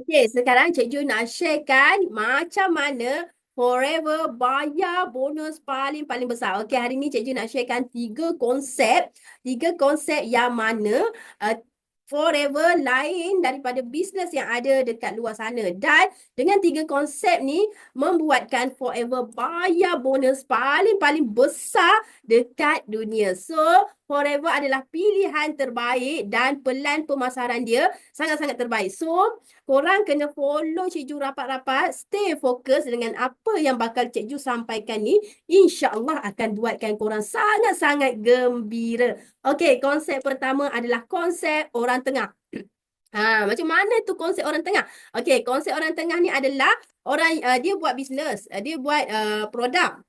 Okey, sekarang Cikgu nak sharekan macam mana Forever bayar bonus paling-paling besar. Okey, hari ni Cikgu nak sharekan tiga konsep yang mana uh, Forever lain daripada bisnes yang ada dekat luar sana. Dan dengan tiga konsep ni membuatkan Forever bayar bonus paling-paling besar dekat dunia. So, Forever adalah pilihan terbaik dan pelan pemasaran dia sangat-sangat terbaik. So, korang kena follow cikgu rapat-rapat, stay fokus dengan apa yang bakal cikgu sampaikan ni. InsyaAllah akan buatkan korang sangat-sangat gembira. Okey, konsep pertama adalah konsep orang tengah. Macam mana tu konsep orang tengah? Okey, konsep orang tengah ni adalah orang dia buat bisnes, dia buat produk.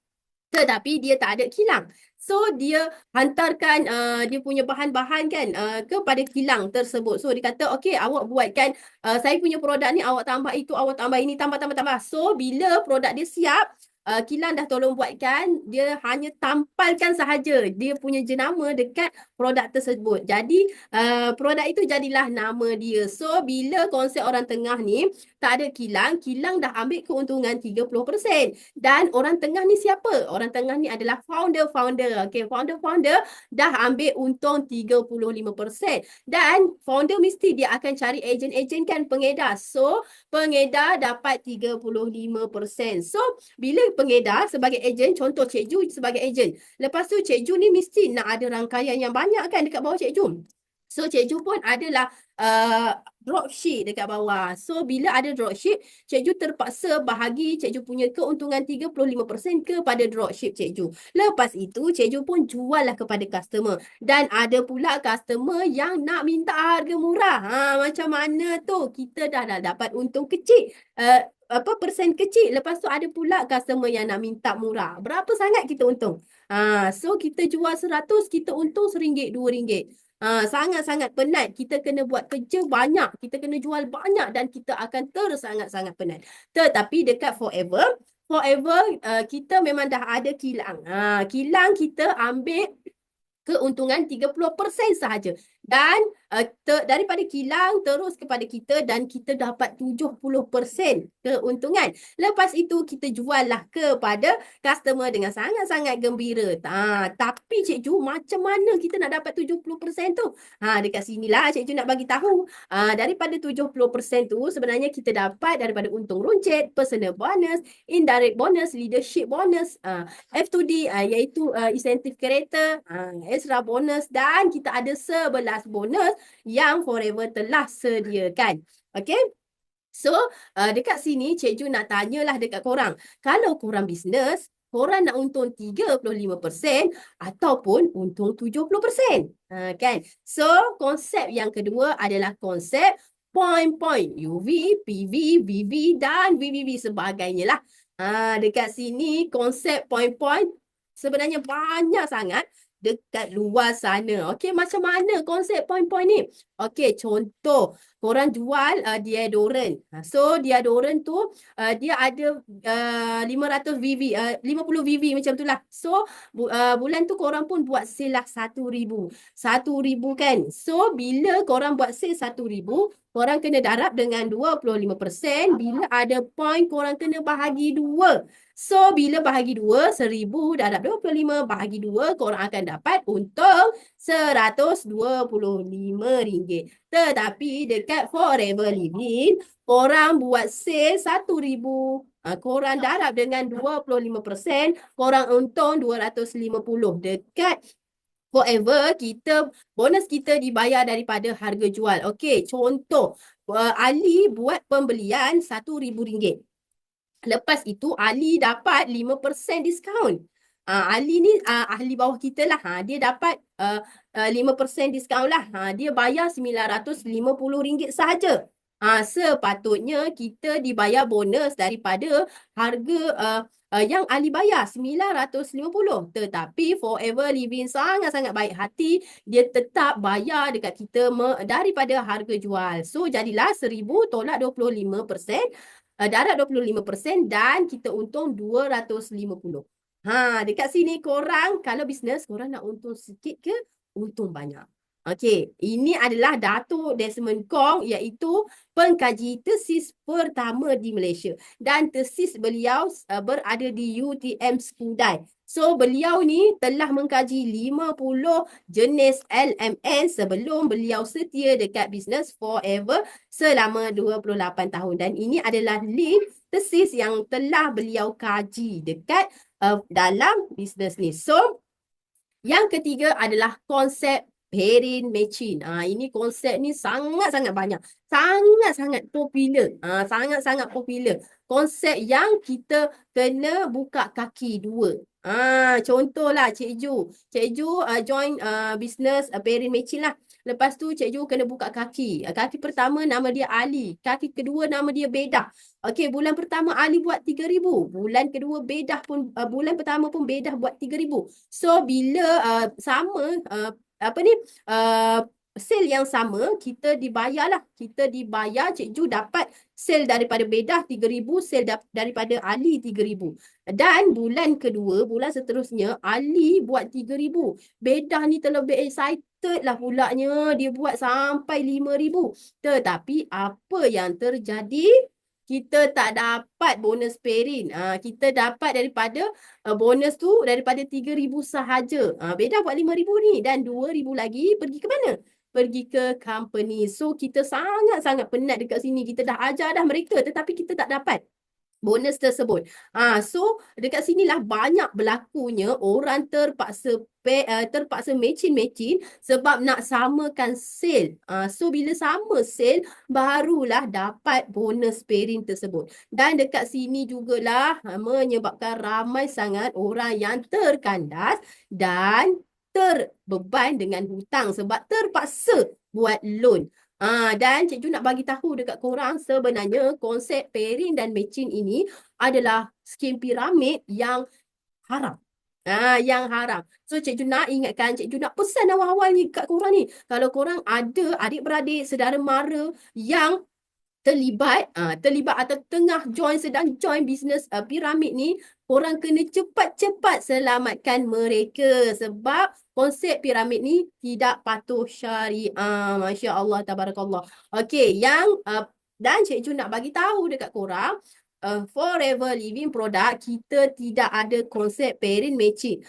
Tetapi dia tak ada kilang. So dia hantarkan dia punya bahan-bahan kan kepada kilang tersebut. So dia kata okey awak buatkan saya punya produk ni awak tambah itu, awak tambah ini, tambah. So bila produk dia siap, kilang dah tolong buatkan, dia hanya tampalkan sahaja dia punya jenama dekat produk tersebut. Jadi produk itu jadilah nama dia. So bila konsep orang tengah ni tak ada kilang, kilang dah ambil keuntungan 30%. Dan orang tengah ni siapa? Orang tengah ni adalah founder-founder. Okay, founder-founder dah ambil untung 35%. Dan founder mesti dia akan cari ejen-ejen kan pengedar. So, pengedar dapat 35%. So, bila pengedar sebagai ejen, contoh cikgu sebagai ejen. Lepas tu cikgu ni mesti nak ada rangkaian yang banyak kan dekat bawah cikgu. So, cikgu pun adalah dropship dekat bawah. So, bila ada dropship, cikgu terpaksa bahagi cikgu punya keuntungan 35% kepada dropship cikgu. Lepas itu, cikgu pun jual lah kepada customer. Dan ada pula customer yang nak minta harga murah. Macam mana tu? Kita dah dapat untung kecil. Persen kecil. Lepas tu ada pula customer yang nak minta murah. Berapa sangat kita untung? So, kita jual 100, kita untung RM1, RM2. Sangat-sangat penat. Kita kena buat kerja banyak. Kita kena jual banyak dan kita akan terus sangat-sangat penat. Tetapi dekat Forever kita memang dah ada kilang. Kilang kita ambil keuntungan 30% sahaja. Dan daripada kilang terus kepada kita dan kita dapat 70% keuntungan. Lepas itu kita jual lah kepada customer dengan sangat-sangat gembira. Tapi cikgu macam mana kita nak dapat 70% tu? Dekat sinilah cikgu nak bagi tahu. Daripada 70% tu sebenarnya kita dapat daripada untung runcit, personal bonus, indirect bonus, leadership bonus, F2D iaitu insentif kereta, extra bonus dan kita ada 11 bonus yang Forever telah sediakan. Okay? So, dekat sini cikgu nak tanyalah dekat korang. Kalau korang bisnes, korang nak untung 35% ataupun untung 70%. Kan? So, konsep yang kedua adalah konsep point-point. UV, PV, VV dan VVV sebagainya lah. Dekat sini konsep point-point sebenarnya banyak sangat dekat luar sana. Okey, macam mana konsep point-point ni? Okey, contoh korang jual deodorant. So, deodorant tu dia ada 500 VV, 50 VV macam tu lah. So, bulan tu korang pun buat sale lah 1,000. 1,000 kan? So, bila korang buat sale 1,000, korang kena darab dengan 25%. Bila ada point, korang kena bahagi 2. So, bila bahagi 2, 1,000 darab 25 bahagi 2, korang akan dapat untung RM125. Tetapi dekat Forever Living, korang buat sale 1,000. Korang darab dengan 25%, korang untung 250. Dekat Forever, bonus kita dibayar daripada harga jual. Okey, contoh, Ali buat pembelian RM1,000. Lepas itu, Ali dapat 5% diskaun. Ali ni ahli bawah kita lah. Dia dapat 5% diskaun lah. Dia bayar RM950 sahaja. Sepatutnya kita dibayar bonus daripada harga yang Ali bayar RM950. Tetapi Forever Living sangat-sangat baik hati. Dia tetap bayar dekat kita daripada harga jual. So jadilah 1,000 tolak 25%. Darab 25% dan kita untung 250. Dekat sini korang kalau bisnes korang nak untung sikit ke untung banyak? Okey, ini adalah Datuk Desmond Kong iaitu pengkaji tesis pertama di Malaysia dan tesis beliau berada di UTM Skudai. So beliau ni telah mengkaji 50 jenis LMN sebelum beliau setia dekat Business Forever selama 28 tahun dan ini adalah link tesis yang telah beliau kaji dekat dalam bisnes ni. So yang ketiga adalah konsep pairing matching. Ini konsep ni sangat-sangat banyak. Sangat-sangat popular. Sangat-sangat popular. Konsep yang kita kena buka kaki dua. Contohlah Cikgu. Cikgu join business pairing matching lah. Lepas tu Cikgu kena buka kaki. Kaki pertama nama dia Ali. Kaki kedua nama dia Bedah. Okey, bulan pertama Ali buat 3,000. Bulan kedua Bedah pun, bulan pertama pun Bedah buat 3,000. So, bila sama, apa ni, sale yang sama, kita dibayar lah. Kita dibayar, Cikgu dapat sale daripada Bedah 3,000, sale daripada Ali 3,000. Dan bulan kedua, bulan seterusnya, Ali buat 3,000. Bedah ni terlebih excited lah pulaknya. Dia buat sampai 5,000. Tetapi apa yang terjadi? Kita tak dapat bonus pairing. Kita dapat daripada bonus tu daripada 3,000 sahaja. Beda buat 5,000 ni dan 2,000 lagi pergi ke mana? Pergi ke company. So kita sangat-sangat penat dekat sini. Kita dah ajar dah mereka tetapi kita tak dapat bonus tersebut. So dekat sinilah banyak berlakunya orang terpaksa matching sebab nak samakan sale. So bila sama sale barulah dapat bonus pairing tersebut. Dan dekat sini jugalah menyebabkan ramai sangat orang yang terkandas dan terbeban dengan hutang sebab terpaksa buat loan. Dan Cikgu nak bagi tahu dekat korang sebenarnya konsep pairing dan matching ini adalah skim piramid yang haram. Yang haram. So Cikgu nak ingatkan, Cikgu nak pesan awal-awal ni kat korang ni. Kalau korang ada adik-beradik, saudara mara yang terlibat atau sedang join bisnes piramid ni, korang kena cepat-cepat selamatkan mereka sebab konsep piramid ni tidak patuh syariah. Masya Allah, tabarakallah. Okey, dan Cikgu nak bagi tahu dekat korang, Forever Living product kita tidak ada konsep pairing matching.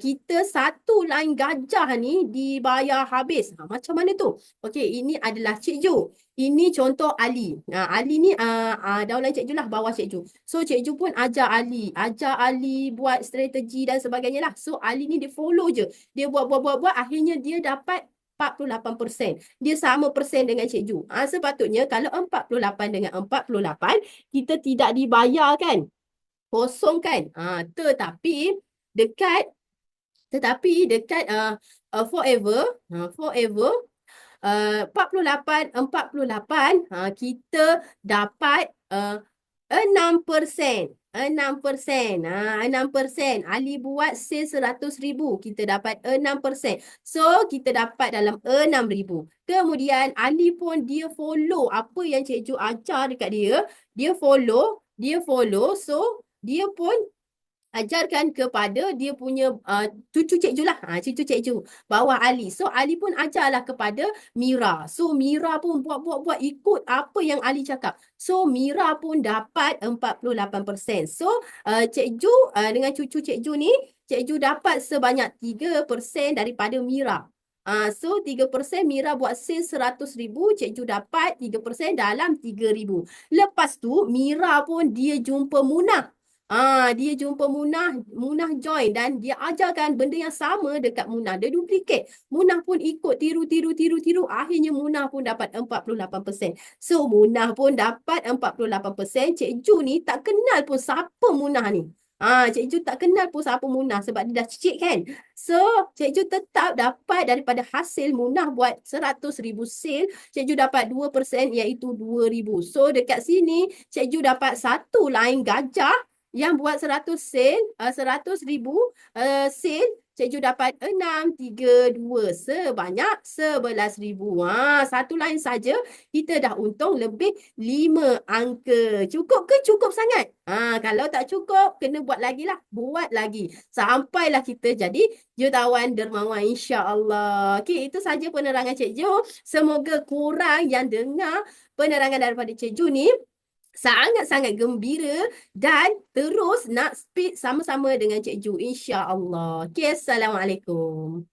Kita satu line gajah ni dibayar habis. Macam mana tu? Okey, ini adalah Cikgu. Ini contoh Ali. Ali ni daulat Cikgu lah, bawah Cikgu. So Cikgu pun ajar Ali buat strategi dan sebagainya lah. So Ali ni dia follow je. Dia buat, akhirnya dia dapat 48%. Dia sama persen dengan Cikgu. Sepatutnya kalau 48 dengan 48, kita tidak dibayar kan? Kosong kan? Tetapi dekat Forever 48, kita dapat 6%. 6%. Ali buat sale 100,000. Kita dapat 6%. So, kita dapat dalam 6,000. Kemudian, Ali pun dia follow apa yang Cikgu ajar dekat dia. Dia follow. So, dia pun ajarkan kepada dia punya cucu Cikgu lah. Cucu Cikgu bawah Ali. So Ali pun ajarlah kepada Mira. So Mira pun buat ikut apa yang Ali cakap. So Mira pun dapat 48%. So Cikgu dengan cucu Cikgu ni, Cikgu dapat sebanyak 3% daripada Mira. So 3% Mira buat sale 100,000, Cikgu dapat 3% dalam 3,000. Lepas tu Mira pun dia jumpa Munah. Dia jumpa Munah join dan dia ajarkan benda yang sama dekat Munah. Dia duplicate. Munah pun ikut tiru. Akhirnya Munah pun dapat 48%. So Munah pun dapat 48%. Cikgu ni tak kenal pun siapa Munah ni. Cikgu tak kenal pun siapa Munah sebab dia dah cicit kan. So Cikgu tetap dapat daripada hasil Munah buat 100,000 sale, Cikgu dapat 2% iaitu 2,000. So dekat sini Cikgu dapat satu line gajah yang buat 100,000 sale Cikgu dapat 6, 3, 2. Sebanyak 11,000. Satu lain saja kita dah untung lebih 5 angka. Cukup ke? Cukup sangat. Kalau tak cukup, kena buat lagi lah. Buat lagi. Sampailah kita jadi jutawan dermawan, insya-Allah. Okey, itu saja penerangan cikgu. Semoga korang yang dengar penerangan daripada cikgu ni sangat-sangat gembira dan terus nak speed sama-sama dengan cikgu, insya-Allah. Okey, Assalamualaikum.